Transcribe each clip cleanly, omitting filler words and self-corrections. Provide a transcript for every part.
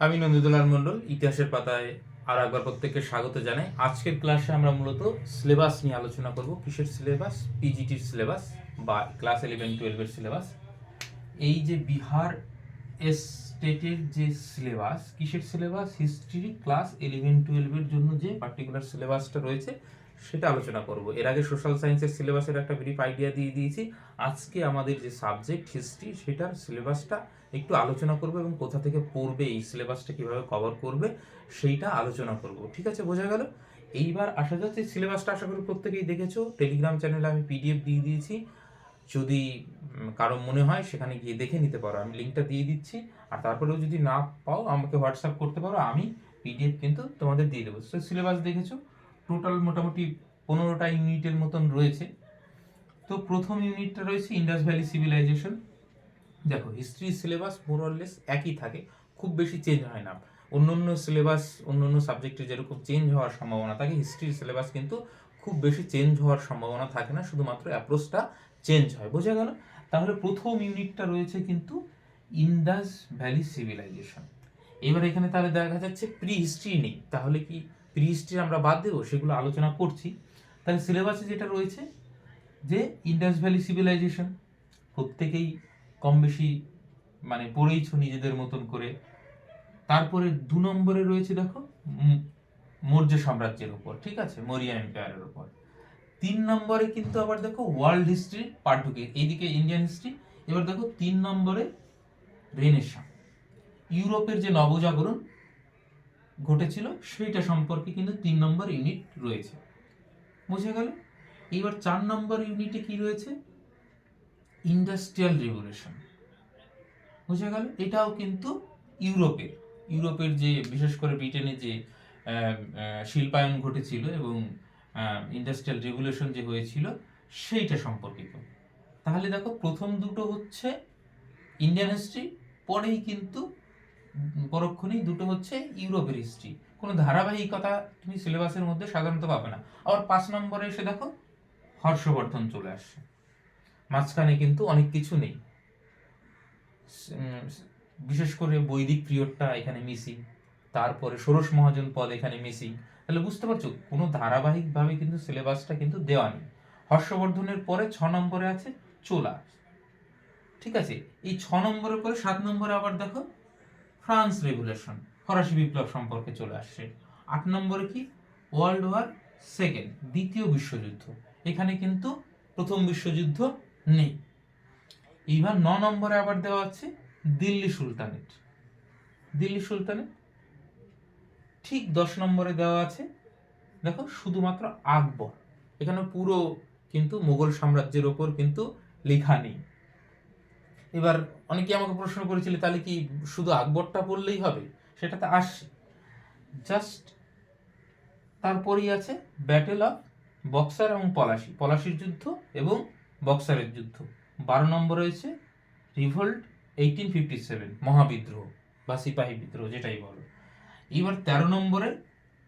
আমি নন্দীদুলাল মণ্ডল ইতিহাসের পাতায় আর একবার প্রত্যেককে স্বাগত জানাই। আজকের ক্লাসে আমরা মূলত সিলেবাস নিয়ে আলোচনা করব। কিসের সিলেবাস? পিজিটির সিলেবাস বা ক্লাস 11-12-এর সিলেবাস। এই যে বিহার স্টেটের যে সিলেবাস, কিসের সিলেবাস? হিস্ট্রি ক্লাস 11-12-এর জন্য যে পার্টিকুলার সিলেবাসটা রয়েছে সেটা আলোচনা করব। এর আগে সোশ্যাল সায়েন্সের সিলেবাসের একটা ব্রিফ আইডিয়া দিয়ে দিয়েছি। আজকে আমাদের যে সাবজেক্ট হিস্ট্রি সেটার সিলেবাসটা একটু আলোচনা করব এবং কোথা থেকে পড়বে, এই সিলেবাসটা কিভাবে কভার করবে সেইটা আলোচনা করব। ঠিক আছে, বোঝা গেল? এইবার আসা যাচ্ছে সিলেবাসটা, আশা করি প্রত্যেকেই দেখেছো। টেলিগ্রাম চ্যানেলে আমি পিডিএফ দিয়ে দিয়েছি, যদি কারো মনে হয় সেখানে গিয়ে দেখে নিতে পারো। আমি লিঙ্কটা দিয়ে দিচ্ছি, আর তারপরেও যদি না পাও আমাকে হোয়াটসঅ্যাপ করতে পারো, আমি পিডিএফ কিন্তু তোমাদের দিয়ে দেবো। তো সিলেবাস দেখেছো, টোটাল মোটামুটি 15টা ইউনিটের মতন রয়েছে। তো প্রথম ইউনিটটা রয়েছে ইন্ডাস ভ্যালি সিভিলাইজেশন। দেখো, হিস্ট্রি সিলেবাস মোরলেস একই থাকে, খুব বেশি চেঞ্জ হয় না। অন্য সিলেবাস, অন্য সাবজেক্টে যেরকম চেঞ্জ হওয়ার সম্ভাবনা থাকে, হিস্ট্রির সিলেবাস কিন্তু খুব বেশি চেঞ্জ হওয়ার সম্ভাবনা থাকে না, শুধুমাত্র অ্যাপ্রোচটা চেঞ্জ হয়। বোঝা গেল? তাহলে প্রথম ইউনিটটা রয়েছে কিন্তু ইন্ডাস ভ্যালি সিভিলাইজেশন। এবার এখানে তাহলে দেখা যাচ্ছে প্রি হিস্ট্রি নেই, তাহলে কি প্রি হিস্ট্রি আমরা বাদ দেবো? সেগুলো আলোচনা করছি। তাহলে সিলেবাসে যেটা রয়েছে যে ইন্ডাস ভ্যালি সিভিলাইজেশন প্রত্যেকেই কম বেশি মানে পড়েইছো নিজেদের মতন করে। তারপরে 2 নম্বরে রয়েছে দেখো মৌর্য সাম্রাজ্যের উপর, ঠিক আছে, মৌরিয়া এম্পায়ারের উপর। 3 নম্বরে কিন্তু আবার দেখো ওয়ার্ল্ড হিস্ট্রি পার্ট 2, এইদিকে ইন্ডিয়ান হিস্ট্রি। এবার দেখো 3 নম্বরে রেনেসাঁ, ইউরোপের যে নবজাগরণ ঘটেছিল সেইটা সম্পর্কে কিন্তু 3 নম্বর ইউনিট রয়েছে। বুঝে গেল? এবার 4 নম্বর ইউনিটে কি রয়েছে? Industrial revolution. বুঝে গেল? এটাও কিন্তু ইউরোপের যে বিশেষ করে ব্রিটেনে যে শিল্পায়ন ঘটেছিল এবং ইন্ডাস্ট্রিয়াল রেভলিউশন যে হয়েছিল সেইটা সম্পর্কিত। তাহলে দেখো, প্রথম দুটো হচ্ছে ইন্ডিয়ান হিস্ট্রি, পরেই কিন্তু পরক্ষণেই দুটো হচ্ছে ইউরোপের হিস্ট্রি। কোনো ধারাবাহিকতা তুমি সিলেবাসের মধ্যে সাধারণত পাবে না। আবার 5 নম্বরে এসে দেখো হর্ষবর্ধন চলে আসছে, মাঝখানে কিন্তু অনেক কিছু নেই। বিশেষ করে বৈদিক পিরিয়ডটা এখানে মিসিং, তারপরে ষোড়শ মহাজন পদ এখানে মিসিং। তাহলে বুঝতে পারছো কোনো ধারাবাহিকভাবে কিন্তু সিলেবাসটা কিন্তু দেওয়া নেই। হর্ষবর্ধনের পরে 6 নম্বরে আছে চোলা, ঠিক আছে। এই 6 নম্বরের পরে 7 নম্বরে আবার দেখো ফ্রান্স রেভলিউশন, ফরাসি বিপ্লব সম্পর্কে চলে আসছে। 8 নম্বরে কি? ওয়ার্ল্ড ওয়ার সেকেন্ড, দ্বিতীয় বিশ্বযুদ্ধ। এখানে কিন্তু প্রথম বিশ্বযুদ্ধ নেই। এইবার 9 নম্বরে আবার দেওয়া আছে দিল্লি সুলতানেট। ঠিক 10 নম্বরে দেওয়া আছে দেখো শুধুমাত্র আকবর। এখানে পুরো কিন্তু মুঘল সাম্রাজ্যের ওপর কিন্তু লেখা নেই। এবার অনেকে আমাকে প্রশ্ন করেছিল তাহলে কি শুধু আকবরটা পড়লেই হবে? সেটাতে আসছে, জাস্ট তারপরেই আছে ব্যাটেল অফ বক্সার এবং পলাশির যুদ্ধ এবং বক্সারের যুদ্ধ। 12 নম্বরে রয়েছে রিভোল্ট 1857, মহাবিদ্রোহ বা সিপাহী বিদ্রোহ যেটাই বলো। এবার 13 নম্বরে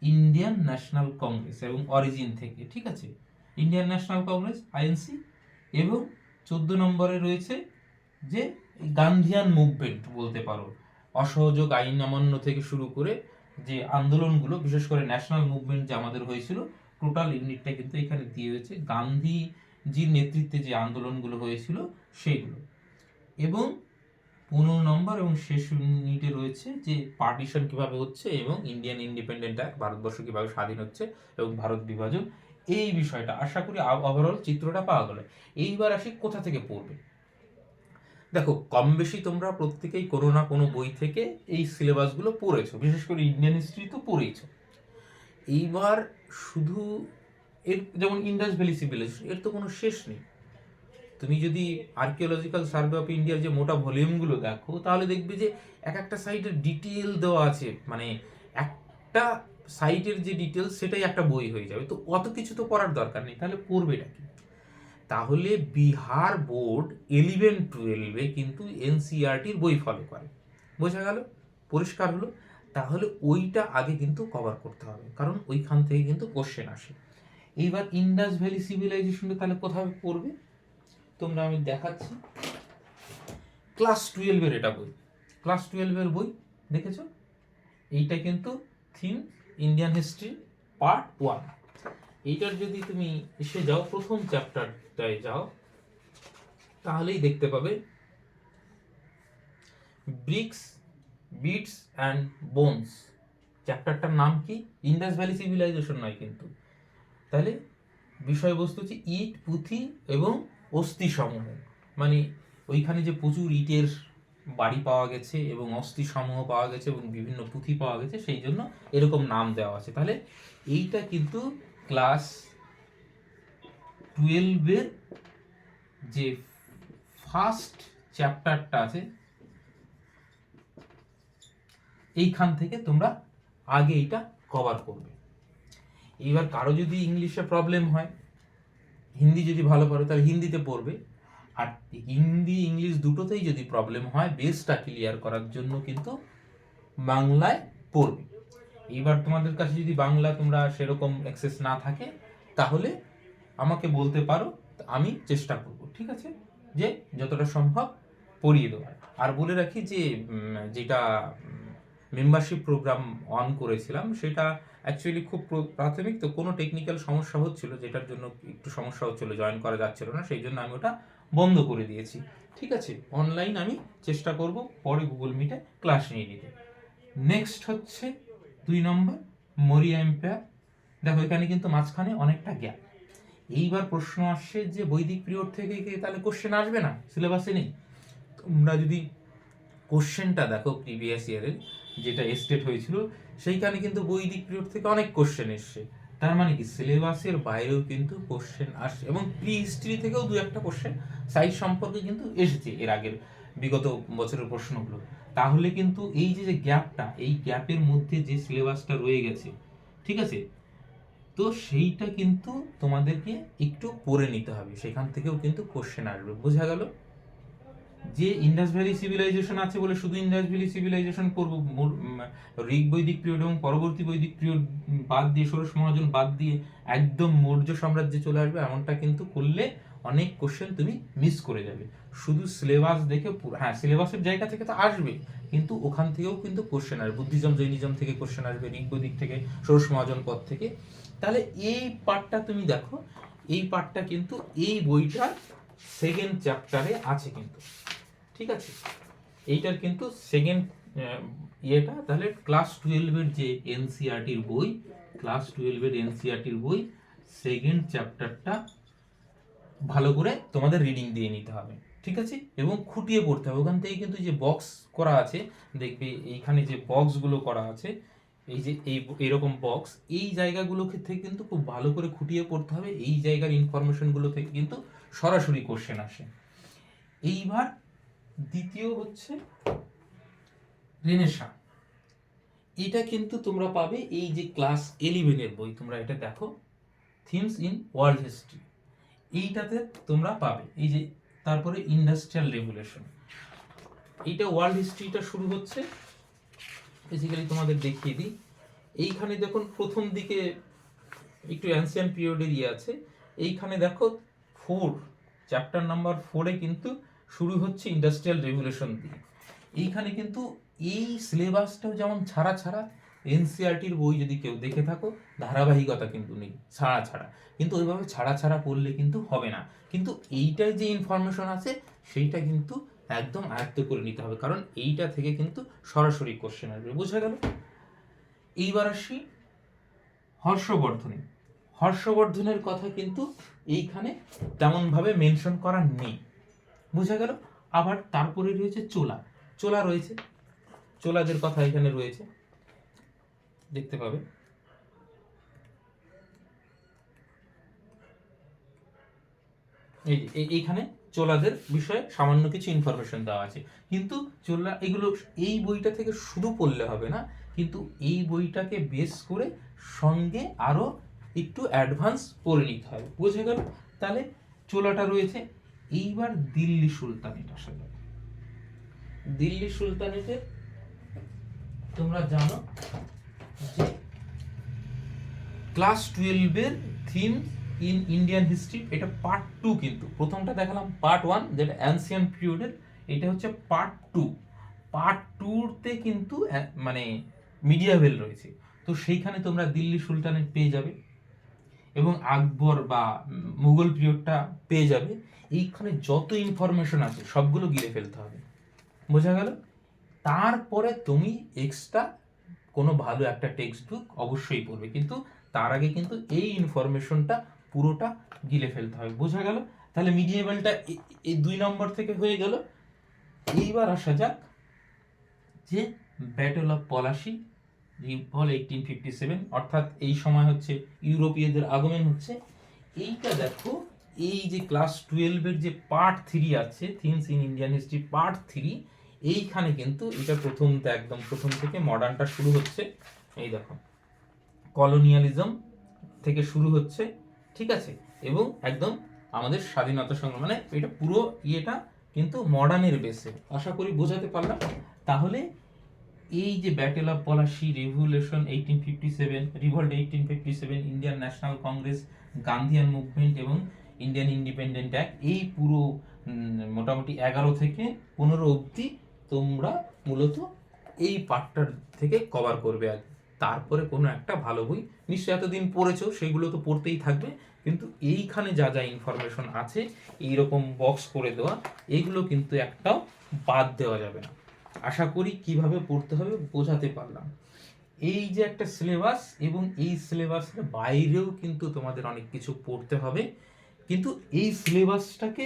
ইন্ডিয়ান ন্যাশনাল কংগ্রেস এবং অরিজিন থেকে, ঠিক আছে, ইন্ডিয়ান ন্যাশনাল কংগ্রেস আইএনসি। এবং 14 নম্বরে রয়েছে যে গান্ধিয়ান মুভমেন্ট বলতে পারো, অসহযোগ আইন অমান্য থেকে শুরু করে যে আন্দোলনগুলো, বিশেষ করে ন্যাশনাল মুভমেন্ট যে আমাদের হয়েছিল, টোটাল ইউনিটটা কিন্তু এখানে দিয়ে হয়েছে গান্ধীজির নেতৃত্বে যে আন্দোলনগুলো হয়েছিল সেইগুলো। এবং 15 নম্বর এবং শেষ ইউনিটে রয়েছে যে পার্টিশন কিভাবে হচ্ছে এবং ইন্ডিয়ান ইন্ডিপেন্ডেন্ট অ্যাক্ট, ভারতবর্ষ কিভাবে স্বাধীন হচ্ছে এবং ভারত বিভাজন, এই বিষয়টা আশা করি ওভারঅল চিত্রটা পাওয়া গেল। এইবার আসি কোথা থেকে পড়বে। দেখো, কম বেশি তোমরা প্রত্যেকেই কোনো না কোনো বই থেকে এই সিলেবাসগুলো পড়েছো, বিশেষ করে ইন্ডিয়ান হিস্ট্রি তো পড়েইছো। এইবার শুধু এর যেমন ইন্ডাস ভ্যালি সিভিলাইজেশন, এর তো কোনো শেষ নেই। তুমি যদি আর্কিওলজিক্যাল সার্ভে অফ ইন্ডিয়ার যে মোটা ভলিউমগুলো দেখো, তাহলে দেখবে যে এক একটা সাইটের ডিটেল দেওয়া আছে, মানে একটা সাইটের যে ডিটেলস সেটাই একটা বই হয়ে যাবে। তো অত কিছু তো পড়ার দরকার নেই, তাহলে পড়বেটা কি? তাহলে বিহার বোর্ড 11-12-এ কিন্তু এনসিইআরটির বই ফলো করে। বোঝা গেল? পরিষ্কার হলো? তাহলে ওইটা আগে কিন্তু কভার করতে হবে, কারণ ওইখান থেকে কিন্তু কোশ্চেন আসে। এইবার ইন্ডাস ভ্যালি সিভিলাইজেশনটা তাহলে কোথায় পড়বে তোমরা, আমি দেখাচ্ছি। ক্লাস 12-এর এটা বই, ক্লাস 12-এর বই দেখেছো? এইটা কিন্তু থিম ইন্ডিয়ান হিস্ট্রি পার্ট 1। এইটার যদি তুমি এসে যাও প্রথম চ্যাপ্টারটায় যাও, তাহলেই দেখতে পাবে ব্রিক্স, বিটস অ্যান্ড বোনস। চ্যাপ্টারটার নাম কি? ইন্ডাস ভ্যালি সিভিলাইজেশন নয় কিন্তু। তাহলে বিষয়বস্তু হচ্ছে ইট, পুঁথি এবং অস্থি সমূহ। মানে ওইখানে যে প্রচুর ইটের বাড়ি পাওয়া গেছে এবং অস্থি সমূহ পাওয়া গেছে এবং বিভিন্ন পুঁথি পাওয়া গেছে, সেই জন্য এরকম নাম দেওয়া আছে। তাহলে এইটা কিন্তু ক্লাস 12-এর যে ফার্স্ট চ্যাপ্টারটা আছে, এইখান থেকে তোমরা আগে এইটা কভার করবে। এইবার কারো যদি ইংলিশে প্রবলেম হয়, হিন্দি যদি ভালো পারো তাহলে হিন্দিতে পড়বে, আর হিন্দি ইংলিশ দুটোতেই যদি প্রবলেম হয়, বেসটা ক্লিয়ার করার জন্য কিন্তু বাংলায় পড়বে। এইবার তোমাদের কাছে যদি বাংলা তোমরা সেরকম অ্যাক্সেস না থাকে, তাহলে আমাকে বলতে পারো, আমি চেষ্টা করব, ঠিক আছে, যে যতটা সম্ভব পড়িয়ে দেওয়ার। আর বলে রাখি যে যেটা মেম্বারশিপ প্রোগ্রাম অন করেছিলাম, সেটা অ্যাকচুয়ালি খুব প্রাথমিক, তো কোনো টেকনিক্যাল সমস্যা হচ্ছিল, যেটার জন্য একটু সমস্যা হচ্ছিল, জয়েন করা যাচ্ছিল না, সেই জন্য আমি ওটা বন্ধ করে দিয়েছি। ঠিক আছে, অনলাইন আমি চেষ্টা করব পরে গুগল মিটে ক্লাস নিয়ে নিতে। নেক্সট হচ্ছে 2 নম্বর মরিয়া এম্পায়ার। দেখো এখানে কিন্তু মাঝখানে অনেকটা গ্যাপ। এইবার প্রশ্ন আসছে যে বৈদিক পিরিয়ড থেকে তাহলে কোশ্চেন আসবে না, সিলেবাসে নেই। তোমরা যদি কোশ্চেনটা দেখো প্রিভিয়াস ইয়ারের যেটা স্টেট হয়েছিল, সেইখানে কিন্তু বৈদিক পিরিয়ড থেকে অনেক কোশ্চেন এসছে। তার মানে কি সিলেবাসের বাইরেও কিন্তু কোশ্চেন আসছে, এবং প্রি হিস্ট্রি থেকেও 2-1টা কোশ্চেন সাইজ সম্পর্কে কিন্তু এসেছে এর আগের বিগত বছরের প্রশ্নগুলো। তাহলে কিন্তু এই যে গ্যাপটা, এই গ্যাপের মধ্যে যে সিলেবাসটা রয়ে গেছে, ঠিক আছে, তো সেইটা কিন্তু তোমাদেরকে একটু পড়ে নিতে হবে, সেখান থেকেও কিন্তু কোশ্চেন আসবে। বোঝা গেল? যে ইন্ডাস ভ্যালি সিভিলাইজেশন আছে বলে শুধু ইন্ডাস ভ্যালি সিভিলাইজেশন পড়বো, ঋগ বৈদিক পিরিয়ড এবং পরবর্তী বৈদিক পিরিয়ড বাদ দিয়ে, ষোড়শ মহাজন বাদ দিয়ে একদম মৌর্য সাম্রাজ্যে চলে আসবে, এমনটা কিন্তু করলে অনেক কোশ্চেন তুমি মিস করে যাবে। শুধু সিলেবাস দেখে, হ্যাঁ সিলেবাসের জায়গা থেকে তো আসবে, কিন্তু ওখান থেকেও কিন্তু কোশ্চেন আসবে, বুদ্ধিজম জৈনিজম থেকে কোশ্চেন আসবে, ঋগ বৈদিক থেকে, ষোড়শ মহাজন পদ থেকে। তাহলে এই পার্টটা তুমি দেখো, এই পার্টটা কিন্তু এই বইটার সেকেন্ড চ্যাপ্টারে আছে কিন্তু, ঠিক আছে, এইটার কিন্তু সেকেন্ড ইয়েটা। তাহলে ক্লাস 12-এর যে এনসিইআরটির বই, ক্লাস 12-এর এনসিইআরটির বই সেকেন্ড চ্যাপ্টারটা ভালো করে তোমাদের রিডিং দিয়ে নিতে হবে, ঠিক আছে, এবং খুঁটিয়ে পড়তে হবে। ওখান থেকে কিন্তু যে বক্স করা আছে, দেখবে এইখানে যে বক্সগুলো করা আছে, এই যে এইরকম বক্স, এই জায়গাগুলো থেকে কিন্তু খুব ভালো করে খুঁটিয়ে পড়তে হবে। এই জায়গার ইনফরমেশনগুলো থেকে কিন্তু সরাসরি কোশ্চেন আসে। এইবার দ্বিতীয় হচ্ছে রেনেসাঁ। এটা কিন্তু তোমরা পাবে এই যে ক্লাস 11-এর বই, তোমরা এটা দেখো, থিমস ইন ওয়ার্ল্ড হিস্ট্রি, এইটাতে তোমরা পাবে এই যে, তারপরে ইন্ডাস্ট্রিয়াল রেভলিউশন, এইটা ওয়ার্ল্ড হিস্ট্রিটা শুরু হচ্ছে। বেসিক্যালি তোমাদের দেখিয়ে দিই, এইখানে দেখুন প্রথম দিকে একটু অ্যানসিয়েন্ট পিরিয়ডের ইয়ে আছে, এইখানে দেখো 4 চ্যাপ্টার নাম্বার 4-এ কিন্তু শুরু হচ্ছে ইন্ডাস্ট্রিয়াল রেভলিউশন দিয়ে। এইখানে কিন্তু এই সিলেবাসটাও যেমন ছাড়া ছাড়া, এনসিইআরটির বই যদি কেউ দেখে থাকো, ধারাবাহিকতা কিন্তু নেই, ছাড়া ছাড়া, কিন্তু ওইভাবে ছাড়া ছাড়া পড়লে কিন্তু হবে না। কিন্তু এইটার যে ইনফরমেশন আছে সেইটা কিন্তু একদম আয়ত্ত করে নিতে হবে, কারণ এইটা থেকে কিন্তু সরাসরি কোশ্চেন আসবে। বোঝা গেল? এইবার আসি হর্ষবর্ধনে। হর্ষবর্ধনের কথা কিন্তু এইখানে তেমনভাবে মেনশন করা নেই, বোঝা গেল? আবার তারপরে রয়েছে চোলা রয়েছে, চোলাদের কথা এখানে রয়েছে, দেখতে পাবে। এইখানে চোলাদের বিষয়ে সামান্য কিছু ইনফরমেশন দেওয়া আছে, কিন্তু চোলা এগুলো এই বইটা থেকে শুধু পড়লে হবে না, কিন্তু এই বইটাকে বেস করে সঙ্গে আরো একটু অ্যাডভান্স পড়ে নিতে হবে। বুঝে গেল? তাহলে চোলাটা রয়েছে। এইবার দিল্লি সুলতানেট আসা যাবে। দিল্লি সুলতানেটে তোমরা জানো যে ক্লাস 12-এর থিম ইন ইন্ডিয়ান হিস্ট্রি, এটা পার্ট 2, কিন্তু প্রথমটা দেখালাম পার্ট 1 যেটা অ্যানসিয়েন্ট পিরিয়ডের, এটা হচ্ছে পার্ট 2। পার্ট 2-তে কিন্তু মানে মিডিয়াভেল রয়েছে, তো সেইখানে তোমরা দিল্লি সুলতানেট পেয়ে যাবে এবং আকবর বা মুঘল পিরিয়ডটা পেয়ে যাবে। এইখানে যত ইনফরমেশন আছে সবগুলো গিলে ফেলতে হবে, বোঝা গেল? তারপরে তুমি এক্সট্রা কোনো ভালো একটা টেক্সট বুক অবশ্যই পড়বে, কিন্তু তার আগে কিন্তু এই ইনফরমেশনটা পুরোটা গিলে ফেলতে হবে, বোঝা গেল? তাহলে মিডিয়েভেলটা এই 2 নম্বর থেকে হয়ে গেল। এইবার আসা যাক যে ব্যাটল অফ পলাশি, রিভল 1857, অর্থাৎ এই সময় হচ্ছে ইউরোপীয়দের আগমন হচ্ছে। এইটা দেখো, এই যে ক্লাস 12-এর যে পার্ট 3 আছে, themes in Indian history part 3, এইখানে কিন্তু এটা একদম প্রথম থেকে মডার্নটা শুরু হচ্ছে। এই দেখো, কলোনিয়ালিজম থেকে শুরু হচ্ছে, ঠিক আছে, এবং একদম আমাদের স্বাধীনতা সংগ্রাম, মানে এটা পুরো ইয়েটা কিন্তু মডার্নের বেসে। আশা করি বোঝাতে পারলাম। তাহলে এই যে battle of Plassey, revolution 1857, revolt 1857, Indian National Congress, Gandhian movement এবং ইন্ডিয়ান ইন্ডিপেন্ডেন্ট অ্যাক্ট, এই পুরো মোটামুটি 11 থেকে 15 অবধি তোমরা মূলত এই পার্টটার থেকে কভার করবে। আর তারপরে কোনো একটা ভালো বই নিশ্চয়ই এতদিন পড়েছো, সেগুলো তো পড়তেই থাকবে, কিন্তু এইখানে যা যা ইনফরমেশন আছে এইরকম বক্স করে দেওয়া, এইগুলো কিন্তু একটাও বাদ দেওয়া যাবে না। আশা করি কিভাবে পড়তে হবে বোঝাতে পারলাম। এই যে একটা সিলেবাস, এবং এই সিলেবাসের বাইরেও কিন্তু তোমাদের অনেক কিছু পড়তে হবে, কিন্তু এই সিলেবাসটাকে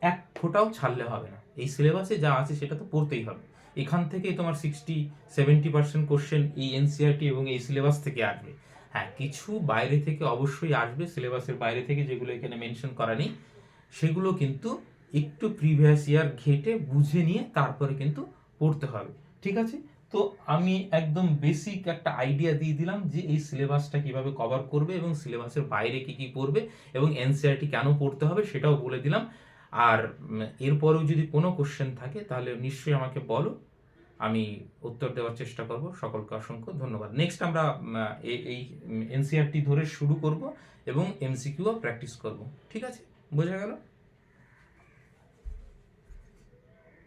এক ফোঁটাও ছাড়লে হবে না। এই সিলেবাসে যা আছে সেটা তো পড়তেই হবে। এখান থেকেই তোমার 60-70% কোশ্চেন এই এনসিইআরটি এবং এই সিলেবাস থেকে আসবে। হ্যাঁ, কিছু বাইরে থেকে অবশ্যই আসবে, সিলেবাসের বাইরে থেকে, যেগুলো এখানে মেনশন করা নেই, সেগুলো কিন্তু একটু প্রিভিয়াস ইয়ার ঘেটে বুঝে নিয়ে তারপরে কিন্তু পড়তে হবে, ঠিক আছে? তো আমি একদম বেসিক একটা আইডিয়া দিয়ে দিলাম যে এই সিলেবাসটা কিভাবে কভার করবে এবং সিলেবাসের বাইরে কি কি পড়বে এবং এনসিইআরটি কেন পড়তে হবে সেটাও বলে দিলাম। আর এরপরেও যদি কোনো কোশ্চেন থাকে তাহলে নিশ্চয়ই আমাকে বলো, আমি উত্তর দেওয়ার চেষ্টা করব। সকলকে অসংখ্য ধন্যবাদ। নেক্সট আমরা এই এনসিইআরটি ধরে শুরু করব এবং এমসিকিউও প্র্যাকটিস করব, ঠিক আছে? বোঝা গেল?